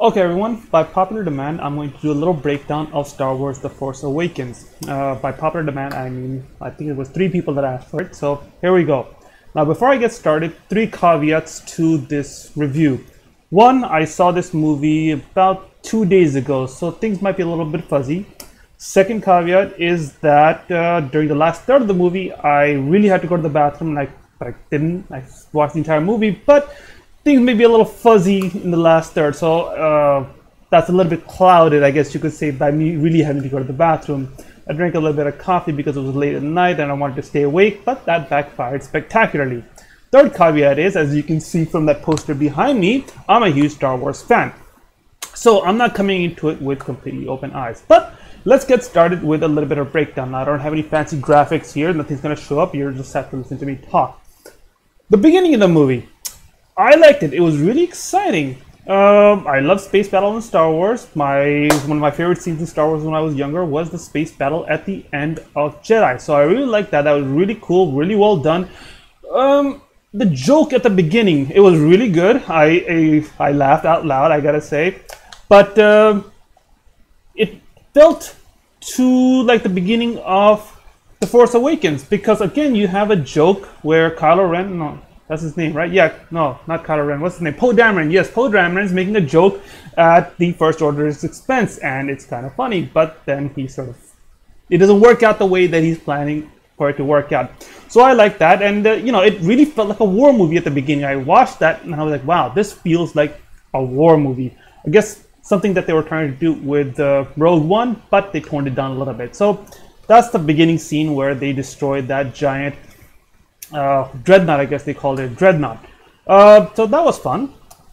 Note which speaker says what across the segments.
Speaker 1: Okay everyone, by popular demand, I'm going to do a little breakdown of Star Wars The Force Awakens. By popular demand, I mean, I think it was 3 people that asked for it, so here we go. Now before I get started, 3 caveats to this review. One, I saw this movie about 2 days ago, so things might be a little bit fuzzy. Second caveat is that during the last third of the movie, I really had to go to the bathroom, but I didn't. I watched the entire movie, but things may be a little fuzzy in the last third, so that's a little bit clouded, I guess you could say, by me really having to go to the bathroom. I drank a little bit of coffee because it was late at night and I wanted to stay awake, but that backfired spectacularly. Third caveat is, as you can see from that poster behind me, I'm a huge Star Wars fan. So I'm not coming into it with completely open eyes. But let's get started with a little bit of breakdown. Now, I don't have any fancy graphics here, nothing's going to show up, you just have to listen to me talk. The beginning of the movie. I liked it. It was really exciting. I love space battle in Star Wars. One of my favorite scenes in Star Wars when I was younger was the space battle at the end of Jedi. So I really liked that. That was really cool, really well done. The joke at the beginning, it was really good. I laughed out loud, I gotta say. But it felt too like the beginning of The Force Awakens, because again, you have a joke where Kylo Ren, no, that's his name, right? Yeah, no, not Kylo Ren. What's his name? Poe Dameron. Yes, Poe Dameron is making a joke at the First Order's expense, and it's kind of funny. But then it doesn't work out the way that he's planning for it to work out. So I like that, and it really felt like a war movie at the beginning. I watched that, and I was like, wow, this feels like a war movie. I guess something that they were trying to do with Rogue One, but they toned it down a little bit. So that's the beginning scene where they destroyed that giant dreadnought, I guess they called it dreadnought. So that was fun.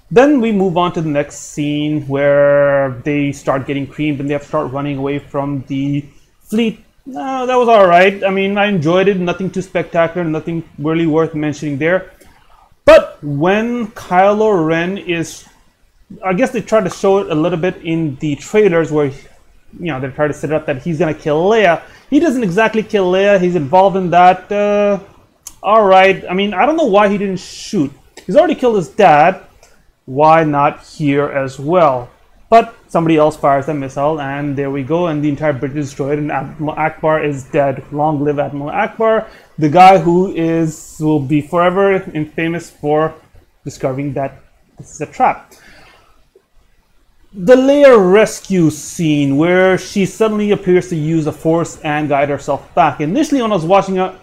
Speaker 1: Then we move on to the next scene where they start getting creamed and they have to start running away from the fleet. That was alright. I mean, I enjoyed it. Nothing too spectacular, nothing really worth mentioning there. But when Kylo Ren is, I guess they tried to show it a little bit in the trailers where, they try to set it up that he's going to kill Leia. He doesn't exactly kill Leia. He's involved in that. Alright, I mean, I don't know why he didn't shoot. He's already killed his dad. Why not here as well? But somebody else fires a missile, and there we go, and the entire bridge is destroyed, and Admiral Akbar is dead. Long live Admiral Akbar, the guy who will be forever infamous for discovering that this is a trap. The Leia rescue scene, where she suddenly appears to use the Force and guide herself back. Initially, when I was watching it,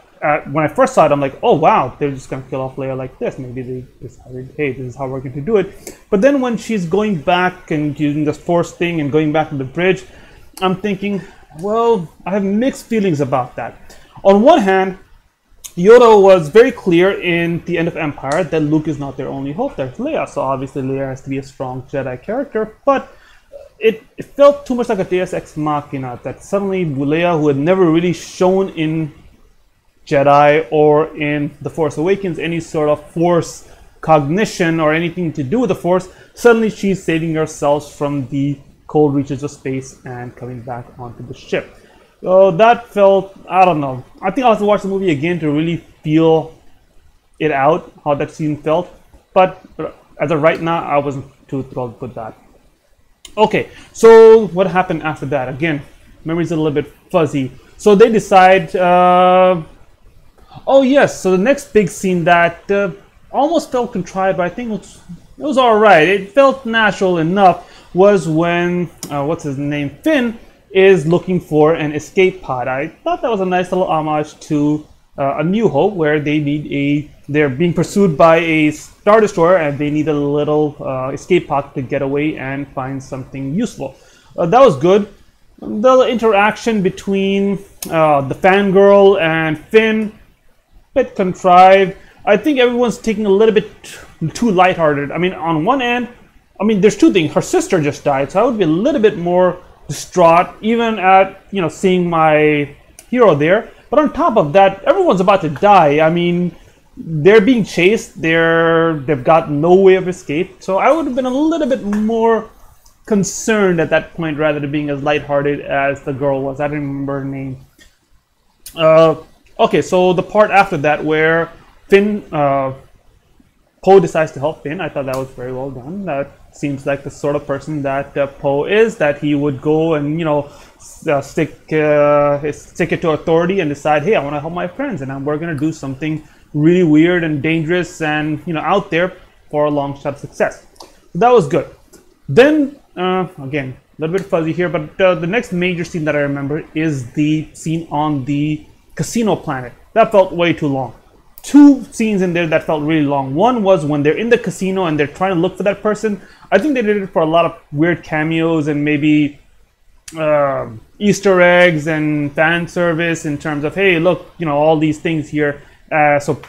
Speaker 1: when I first saw it, I'm like, oh wow, they're just going to kill off Leia like this. Maybe they decided, hey, this is how we're going to do it. But then when she's going back and using this Force thing and going back to the bridge, I'm thinking, well, I have mixed feelings about that. On one hand, Yoda was very clear in the end of Empire that Luke is not their only hope. There's Leia, so obviously Leia has to be a strong Jedi character, but it felt too much like a Deus Ex Machina, that suddenly Leia, who had never really shown in Jedi or in The Force Awakens any sort of Force cognition or anything to do with the Force, suddenly she's saving herself from the cold reaches of space and coming back onto the ship. So that felt, I don't know. I think I'll have to watch the movie again to really feel it out, how that scene felt. But as of right now, I wasn't too thrilled with that. Okay, so what happened after that? Again, memory's a little bit fuzzy. So they decide, oh yes, so the next big scene that almost felt contrived, but I think it was alright. It felt natural enough, was when, what's his name, Finn is looking for an escape pod. I thought that was a nice little homage to A New Hope, where they're being pursued by a Star Destroyer and they need a little escape pod to get away and find something useful. That was good. The interaction between the fangirl and Finn, bit contrived. I think everyone's taking a little bit too lighthearted. I mean, on one end, there's two things. Her sister just died, so I would be a little bit more distraught, even at seeing my hero there. But on top of that, everyone's about to die. I mean, they're being chased. They've got no way of escape. So I would have been a little bit more concerned at that point, rather than being as lighthearted as the girl was. I don't remember her name. Okay, so the part after that where Finn Poe decides to help Finn. I thought that was very well done. That seems like the sort of person that Poe is, that he would go and, you know, stick it to authority and decide, hey, I want to help my friends, and we're going to do something really weird and dangerous and, you know, out there for a long shot success. So that was good. Then, again, a little bit fuzzy here, but the next major scene that I remember is the scene on the casino planet. That felt way too long. Two scenes in there that felt really long. One was when they're in the casino and they're trying to look for that person. I think they did it for a lot of weird cameos and maybe Easter eggs and fan service in terms of, hey, look, you know, all these things here, so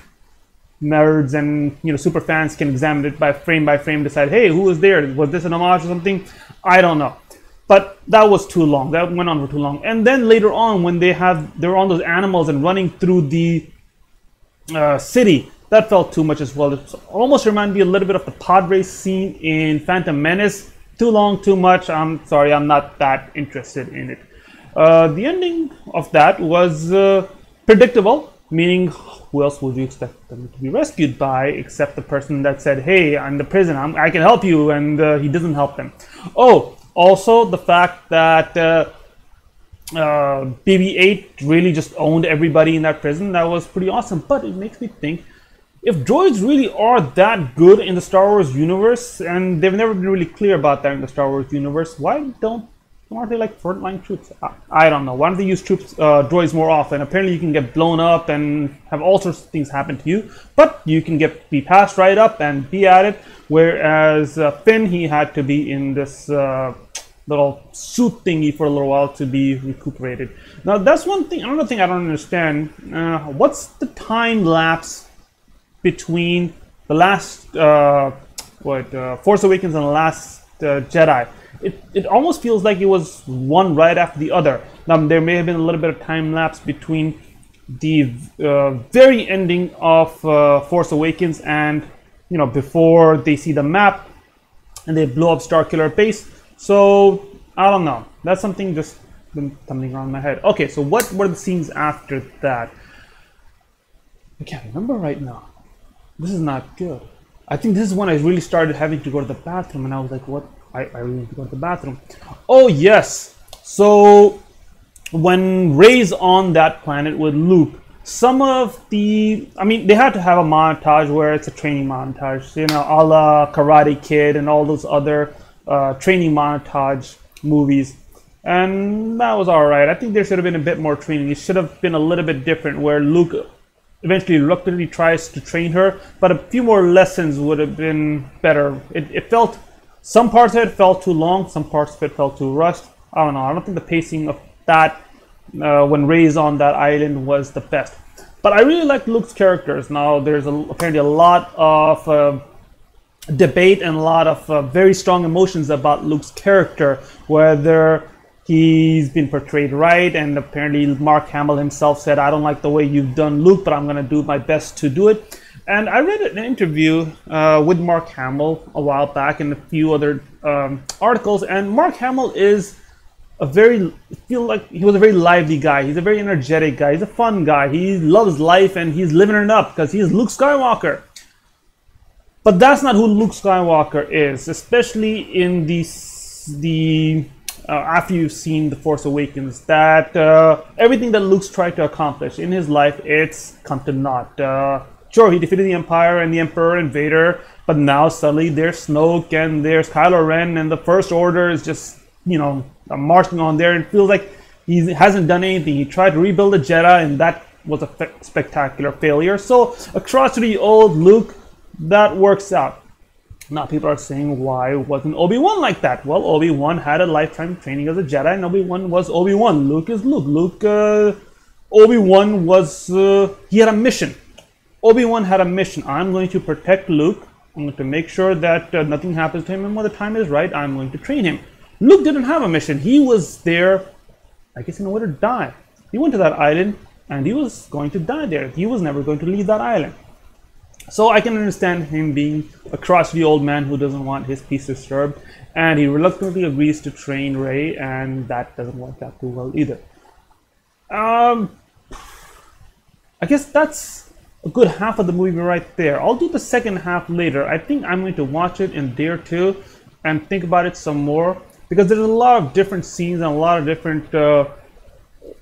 Speaker 1: nerds and, you know, super fans can examine it by frame, decide, hey, who was there? Was this an homage or something? I don't know. But that was too long. That went on for too long. And then later on, when they're on those animals and running through the city, that felt too much as well. It almost reminded me a little bit of the pod race scene in Phantom Menace. Too long, too much. I'm sorry, I'm not that interested in it. The ending of that was predictable, meaning who else would you expect them to be rescued by except the person that said, hey, I'm the prison, I can help you, and he doesn't help them. Oh, also the fact that BB-8 really just owned everybody in that prison, that was pretty awesome. But it makes me think, if droids really are that good in the Star Wars universe, and they've never been really clear about that in the Star Wars universe, why aren't they like frontline troops? I don't know. Why don't they use droids more often? Apparently you can get blown up and have all sorts of things happen to you, but you can be passed right up and be at it, whereas Finn, he had to be in this little suit thingy for a little while to be recuperated. Now that's one thing, another thing I don't understand. What's the time lapse between the last Force Awakens and the last Jedi? It almost feels like it was one right after the other. Now there may have been a little bit of time lapse between the very ending of Force Awakens and, you know, before they see the map and they blow up Starkiller Base. So I don't know. That's something just been coming around my head. Okay, so what were the scenes after that? I can't remember right now. This is not good. I think this is when I really started having to go to the bathroom, and I was like, what? I really need to go to the bathroom. Oh yes. So when Rey's on that planet with Luke, some of the, I mean, they had to have a montage where it's a training montage, you know, a la Karate Kid and all those other training montage movies, and that was all right. I think there should have been a bit more training. It should have been a little bit different, where Luke eventually reluctantly tries to train her, but a few more lessons would have been better. It felt, some parts of it felt too long, some parts of it felt too rushed. I don't know. I don't think the pacing of that when Rey's on that island was the best. But I really like Luke's characters. Now there's apparently a lot of debate and a lot of very strong emotions about Luke's character, whether he's been portrayed right, and apparently Mark Hamill himself said, I don't like the way you've done Luke, but I'm going to do my best to do it. And I read an interview with Mark Hamill a while back and a few other articles, and Mark Hamill is he was a very lively guy. He's a very energetic guy. He's a fun guy. He loves life and he's living it up because he's Luke Skywalker. But that's not who Luke Skywalker is, especially in the after you've seen The Force Awakens, that everything that Luke's tried to accomplish in his life, it's come to naught. Sure, he defeated the Empire and the Emperor and Vader, but now suddenly there's Snoke and there's Kylo Ren, and the First Order is just, you know, marching on there, and it feels like he hasn't done anything. He tried to rebuild the Jedi, and that was a spectacular failure. So across to the old Luke, that works out. Now people are saying, why wasn't Obi-Wan like that? Well, Obi-Wan had a lifetime training as a Jedi, and Obi-Wan was Obi-Wan. Luke is Luke. Obi-Wan was, he had a mission. Obi-Wan had a mission. I'm going to protect Luke. I'm going to make sure that nothing happens to him, and when the time is right, I'm going to train him. Luke didn't have a mission. He was there, I guess, in order to die. He went to that island, and he was going to die there. He was never going to leave that island. So I can understand him being a crotchety old man who doesn't want his peace disturbed, and he reluctantly agrees to train Rey, and that doesn't work out too well either. I guess that's a good half of the movie right there. I'll do the second half later. I think I'm going to watch it in a day or two and think about it some more, because there's a lot of different scenes and a lot of different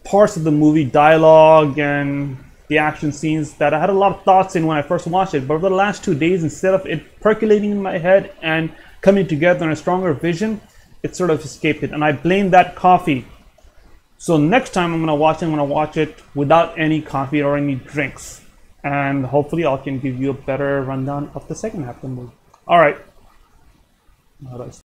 Speaker 1: parts of the movie, dialogue and the action scenes, that I had a lot of thoughts in when I first watched it. But over the last 2 days, instead of it percolating in my head and coming together in a stronger vision, it sort of escaped it. And I blame that coffee. So next time I'm going to watch it without any coffee or any drinks. And hopefully I can give you a better rundown of the second half of the movie. All right.